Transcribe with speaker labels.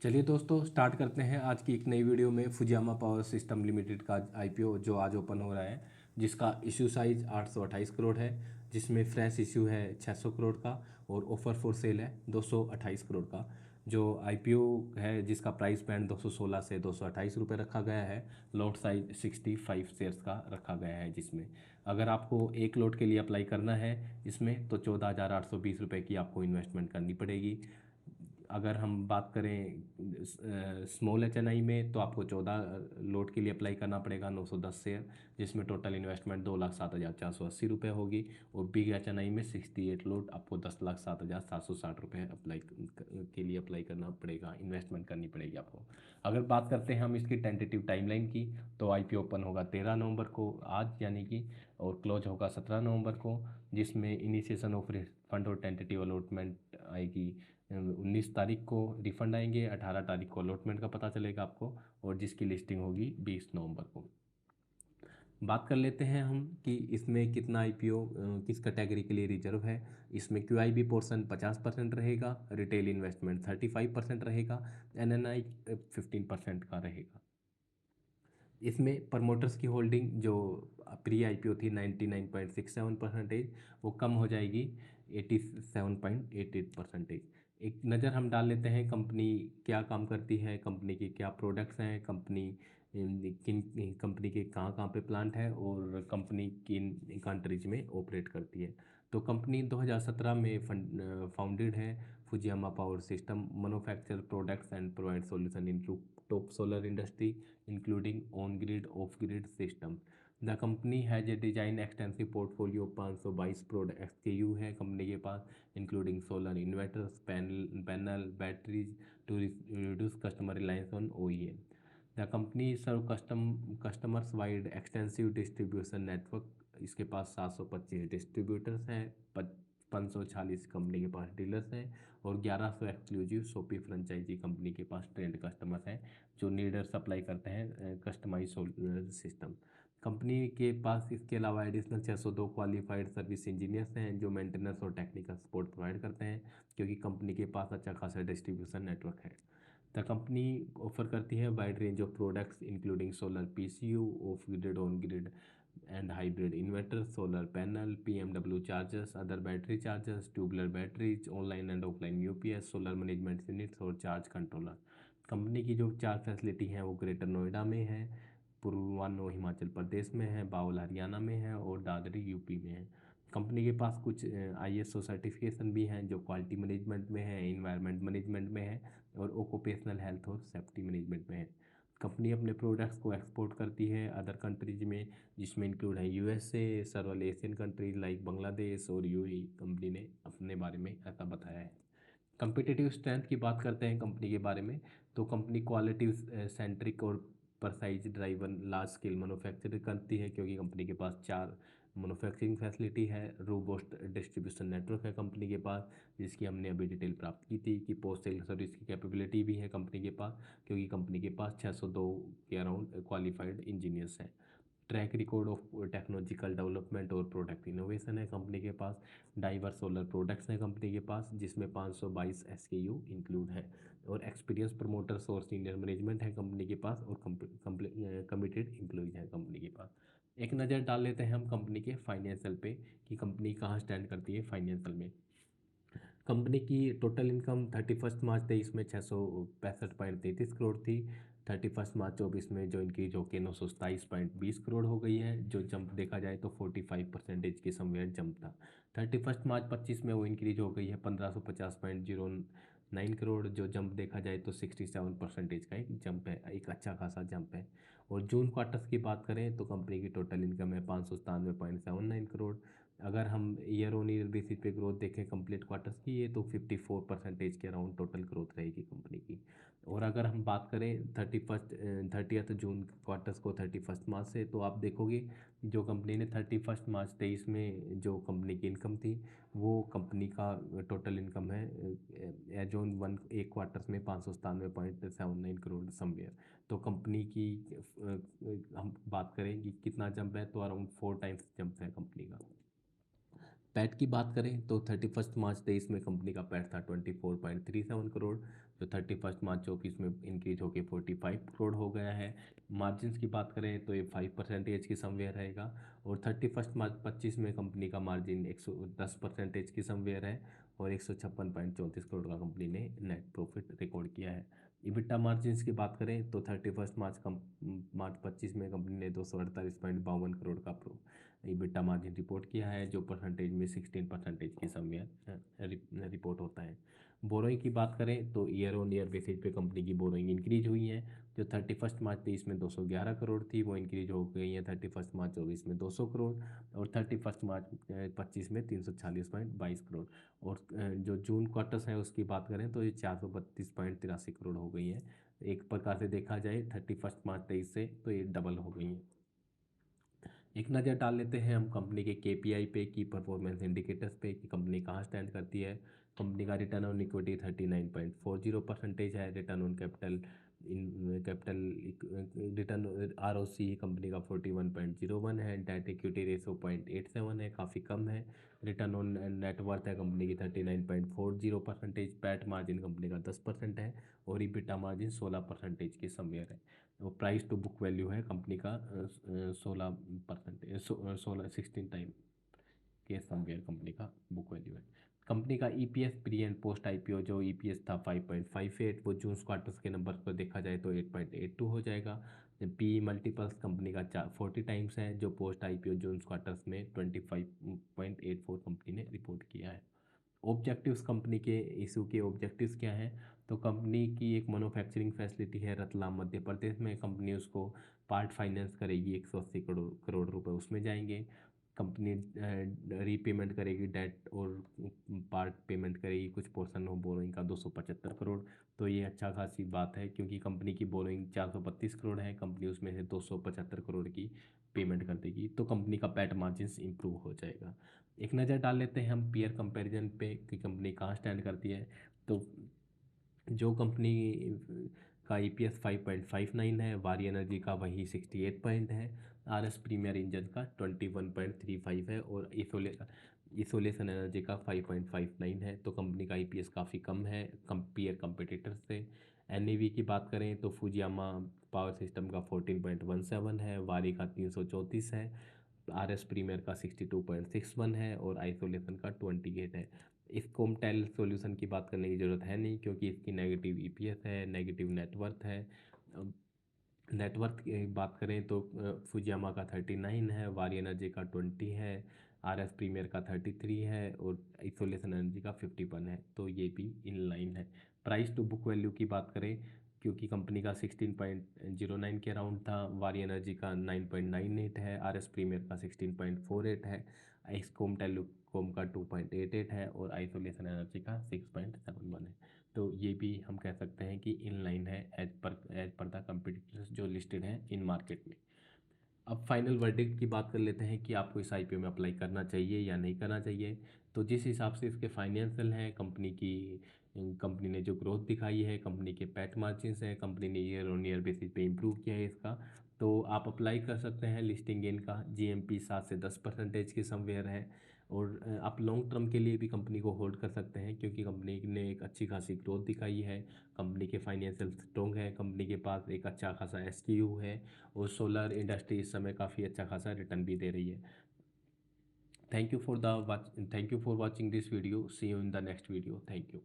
Speaker 1: चलिए दोस्तों स्टार्ट करते हैं आज की एक नई वीडियो में। फुजियामा पावर सिस्टम लिमिटेड का आईपीओ जो आज ओपन हो रहा है, जिसका इशू साइज 828 करोड़ है, जिसमें फ्रेश इशू है 600 करोड़ का और ऑफर फॉर सेल है 228 करोड़ का। जो आईपीओ है जिसका प्राइस बैंड 216 से 228 रुपये रखा गया है। लॉट साइज 65 शेयर्स का रखा गया है, जिसमें अगर आपको एक लॉट के लिए अप्लाई करना है इसमें तो 14,820 रुपये की आपको इन्वेस्टमेंट करनी पड़ेगी। अगर हम बात करें स्मॉल एच में तो आपको 14 लोट के लिए अप्लाई करना पड़ेगा 910 शेयर, जिसमें टोटल इन्वेस्टमेंट 2,07,480 रुपये होगी। और बिग एच में 68 लोट आपको 10,07,760 रुपये के लिए अप्लाई करना पड़ेगा, इन्वेस्टमेंट करनी पड़ेगी आपको। अगर बात करते हैं हम इसकी टेंटेटिव टाइमलाइन की, तो आईपीओ ओपन होगा 13 नवंबर को आज यानी कि, और क्लोज होगा 17 नवंबर को, जिसमें इनिशिएशन ऑफ फंड और टेंटेटिव अलॉटमेंट आएगी 19 तारीख को। रिफंड आएंगे 18 तारीख को, अलॉटमेंट का पता चलेगा आपको, और जिसकी लिस्टिंग होगी 20 नवंबर को। बात कर लेते हैं हम कि इसमें कितना आईपीओ किस कैटेगरी के लिए रिजर्व है। इसमें क्यूआईबी पोर्शन 50% रहेगा, रिटेल इन्वेस्टमेंट 35% रहेगा, एनएनआई 15% का रहेगा। इसमें प्रमोटर्स की होल्डिंग जो प्री आईपीओ थी 99.67%, वो कम हो जाएगी 87.88%। एक नज़र हम डाल लेते हैं कंपनी क्या काम करती है, कंपनी के क्या प्रोडक्ट्स हैं, कंपनी किन कंपनी के कहाँ कहाँ पे प्लांट है, और कंपनी किन कंट्रीज में ऑपरेट करती है। तो कंपनी 2017 में फाउंडेड है। Fujiyama power system manufacture products and provide solution in top solar industry including on-grid, off-grid systems. The company has a design extensive portfolio of 522 product SKU है company के पास, including solar inverters, panel batteries, to reduce customer reliance on OEM. The company serve customers wide extensive distribution network. इसके पास 725 distributors हैं, 546 company के पास dealers हैं, और 1100 exclusive shoppe franchise company के पास ट्रेंड कस्टमर्स हैं जो नीडर सप्लाई करते हैं कस्टमाइज सोलर सिस्टम। कंपनी के पास इसके अलावा एडिशनल 602 क्वालिफाइड सर्विस इंजीनियर्स हैं जो मेंटेनेंस और टेक्निकल सपोर्ट प्रोवाइड करते हैं, क्योंकि कंपनी के पास अच्छा खासा डिस्ट्रीब्यूशन नेटवर्क है। द कंपनी ऑफर करती है wide range of products including solar PCU, of grid, on grid and hybrid inverter, solar panel, PMW chargers, other battery chargers, tubular batteries, online and offline UPS, solar management units और charge controller. Company की जो charge facility है वो greater Noida में है, पूर्वानो हिमाचल प्रदेश में है, bowl Haryana में है, और दादरी यूपी में है। कंपनी के पास कुछ आईएसओ सर्टिफिकेशन भी हैं जो क्वालिटी मैनेजमेंट में है, इन्वायरमेंट मैनेजमेंट में है, और ऑक्यूपेशनल हेल्थ और सेफ्टी मैनेजमेंट में है। कंपनी अपने प्रोडक्ट्स को एक्सपोर्ट करती है अदर कंट्रीज में, जिसमें इंक्लूड है USA, सर्वल Asian countries like Bangladesh और यूएई। कंपनी ने अपने बारे में ऐसा बताया है। कंपिटिटिव स्ट्रेंथ की बात करते हैं कंपनी के बारे में, तो कंपनी क्वालिटी सेंट्रिक और परसाइज ड्राइवन लार्ज स्केल मैन्युफैक्चरिंग करती है, क्योंकि कंपनी के पास 4 मैन्युफैक्चरिंग फैसिलिटी है। रोबोस्ट डिस्ट्रीब्यूशन नेटवर्क है कंपनी के पास, जिसकी हमने अभी डिटेल प्राप्त की थी कि पोस्ट सेल सर्विस की कैपेबिलिटी भी है कंपनी के पास, क्योंकि कंपनी के पास 602 के अराउंड क्वालिफाइड इंजीनियर्स हैं। Track record of technological development और प्रोडक्ट इनोवेशन है कंपनी के पास। डाइवर्स सोलर प्रोडक्ट्स हैं कंपनी के पास, जिसमें 522 SKU इंक्लूड है, और एक्सपीरियंस प्रमोटर्स और सीनियर मैनेजमेंट है कंपनी के पास, और कमिटेड एम्प्लॉयज हैं कंपनी के पास। एक नज़र डाल लेते हैं हम कंपनी के फाइनेंशियल पे कि कंपनी कहाँ स्टैंड करती है फाइनेंशियल में। कंपनी की टोटल इनकम 31 मार्च 2023 में 665.33 करोड़ थी। 31 मार्च 2024 में जो इंक्रीज होकर 927.20 करोड़ हो गई है, जो जंप देखा जाए तो 45% के समवेयर जंप था। 31 मार्च 2025 में वो इंक्रीज हो गई है 1550.09 करोड़, जो जंप देखा जाए तो 67% का एक जंप है, एक अच्छा खासा जंप है। और जून क्वार्टर्स की बात करें तो कंपनी की टोटल इनकम है 597.79 करोड़। अगर हम ईयर ऑन ईयर बेसिस पे ग्रोथ देखें कंप्लीट क्वार्टर्स की, ये तो 54% के अराउंड टोटल ग्रोथ रहेगी कंपनी की। और अगर हम बात करें 30 जून क्वार्टर्स को 31 मार्च से, तो आप देखोगे जो कंपनी ने 31 मार्च 2023 में जो कंपनी की इनकम थी, वो कंपनी का टोटल इनकम है एज ऑन एक क्वार्टर्स में 597.79 करोड़ समवेयर। तो कंपनी की हम बात करें कि कितना जंप है, तो अराउंड 4 टाइम्स जंप है कंपनी का। पैट की बात करें तो 31 मार्च 2023 में कंपनी का पैट था 24.37 करोड़। जो 31 मार्च 24 में इंक्रीज होकर 45 करोड़ हो गया है। मार्जिन्स की बात करें तो ये 5% की समवेयर रहेगा, और 31 मार्च 25 में कंपनी का मार्जिन 110% की समवेयर है, और 156.34 करोड़ का कंपनी ने नेट प्रॉफिट रिकॉर्ड किया है। इबिटा मार्जिन्स की बात करें तो 31 मार्च 25 में कंपनी ने 248.52 करोड़ का इबिटा मार्जिन रिपोर्ट किया है, जो परसेंटेज में 16% की समवेयर रिपोर्ट होता है। बोरोइंग की बात करें तो ईयर ऑन ईयर बेसिस पे कंपनी की बोरोइंग इंक्रीज हुई है। जो 31 मार्च 23 में 211 करोड़ थी, वो इंक्रीज हो गई है 31 मार्च 24 में 200 करोड़, और 31 मार्च 25 में 340.22 करोड़। और जो जून क्वार्टर्स है उसकी बात करें तो ये 432.83 करोड़ हो गई है। एक प्रकार से देखा जाए 31 मार्च 23 से तो ये डबल हो गई है। एक नज़र डाल लेते हैं हम कंपनी के केपीआई पे, की परफॉर्मेंस इंडिकेटर्स पे, कि कंपनी कहाँ स्टैंड करती है। कंपनी का रिटर्न ऑन इक्विटी 39.40% है। Return on capital return ROC company का 41.01 है। डेट इक्विटी रेशो 0.87 है, काफ़ी कम है। रिटर्न ऑन नेटवर्थ है कंपनी की 39.40%। पैट मार्जिन कंपनी का 10% है, और ईबिटा मार्जिन 16% की समवेयर है। वो प्राइस टू बुक वैल्यू है कंपनी का 16%, 16 के समवेयर कंपनी का बुक वैल्यू है। कंपनी का EPS pre and post IPO जो ईपीएस था 5.58, वो जून क्वार्टर्स के नंबर पर देखा जाए तो 8.82 हो जाएगा। पी मल्टीपल्स कंपनी का 40 टाइम्स है, जो पोस्ट आईपीओ जून क्वार्टर्स में 25.84 कंपनी ने रिपोर्ट किया है। ऑब्जेक्टिव्स कंपनी के इशू के ऑब्जेक्टिव्स क्या हैं, तो कंपनी की एक मैन्युफैक्चरिंग फैसिलिटी है रतलाम मध्य प्रदेश में। कंपनी उसको पार्ट फाइनेंस करेगी, 180 करोड़ करोड़ रुपए उसमें जाएंगे। कंपनी रीपेमेंट करेगी डेट, और पार्ट पेमेंट करेगी कुछ पोर्शन ऑफ बोरोइंग का 275 करोड़। तो ये अच्छा खासी बात है, क्योंकि कंपनी की बोरोइंग 432 करोड़ है, कंपनी उसमें से 275 करोड़ की पेमेंट कर देगी, तो कंपनी का पैट मार्जिन इंप्रूव हो जाएगा। एक नज़र डाल लेते हैं हम पीयर कंपैरिजन पे कि कंपनी कहाँ स्टैंड करती है। तो जो कंपनी का ईपीएस 5.59 है, वारी एनर्जी का वही 68 पॉइंट है, आरएस प्रीमियर इंजन का 21.35 है, और इसोलेशन एनर्जी का 5.59 है। तो कंपनी का ईपीएस काफ़ी कम है पीयर कंपिटिटर से। एनएवी की बात करें तो फुजियामा पावर सिस्टम का 14.17 है, वारी का 334 है, आरएस प्रीमियर का 62.61 है, और आइसोलेशन का 28 है। इस कोमटेल सॉल्यूशन की बात करने की ज़रूरत है नहीं, क्योंकि इसकी नेगेटिव ईपीएस है, नेगेटिव नेटवर्थ है। नेटवर्थ की बात करें तो फुजियामा का 39 है, वारी एनर्जी का 20 है, आरएस प्रीमियर का 33 है, और आइसोलेशन एनर्जी का 51 है। तो ये भी इन लाइन है। प्राइस टू बुक वैल्यू की बात करें, क्योंकि कंपनी का 16.09 के अराउंड था, वारी एनर्जी का 9.98 है, आरएस प्रीमियर का 16.48 है, एक्सकोम टेलीकॉम का 2.88 है, और आइसोलेशन एनर्जी का 6.71 है। तो ये भी हम कह सकते हैं कि इन लाइन है एज पर द कंपटीटर्स जो लिस्टेड हैं इन मार्केट में। अब फाइनल वर्डिक्ट की बात कर लेते हैं कि आपको इस आईपीओ में अप्लाई करना चाहिए या नहीं करना चाहिए। तो जिस हिसाब से इसके फाइनेंशियल हैं, कंपनी ने जो ग्रोथ दिखाई है, कंपनी के पैट मार्जिन्स हैं, कंपनी ने ईयर ऑन ईयर बेसिस पे इम्प्रूव किया है इसका, तो आप अप्लाई कर सकते हैं लिस्टिंग गेन का। जीएमपी 7 से 10% की समवेयर है, और आप लॉन्ग टर्म के लिए भी कंपनी को होल्ड कर सकते हैं, क्योंकि कंपनी ने एक अच्छी खासी ग्रोथ दिखाई है, कंपनी के फाइनेंशियल स्ट्रॉन्ग है, कंपनी के पास एक अच्छा खासा एसक्यू है, और सोलर इंडस्ट्री इस समय काफ़ी अच्छा खासा रिटर्न भी दे रही है। Thank you for watching this video. See you in the next video. Thank you.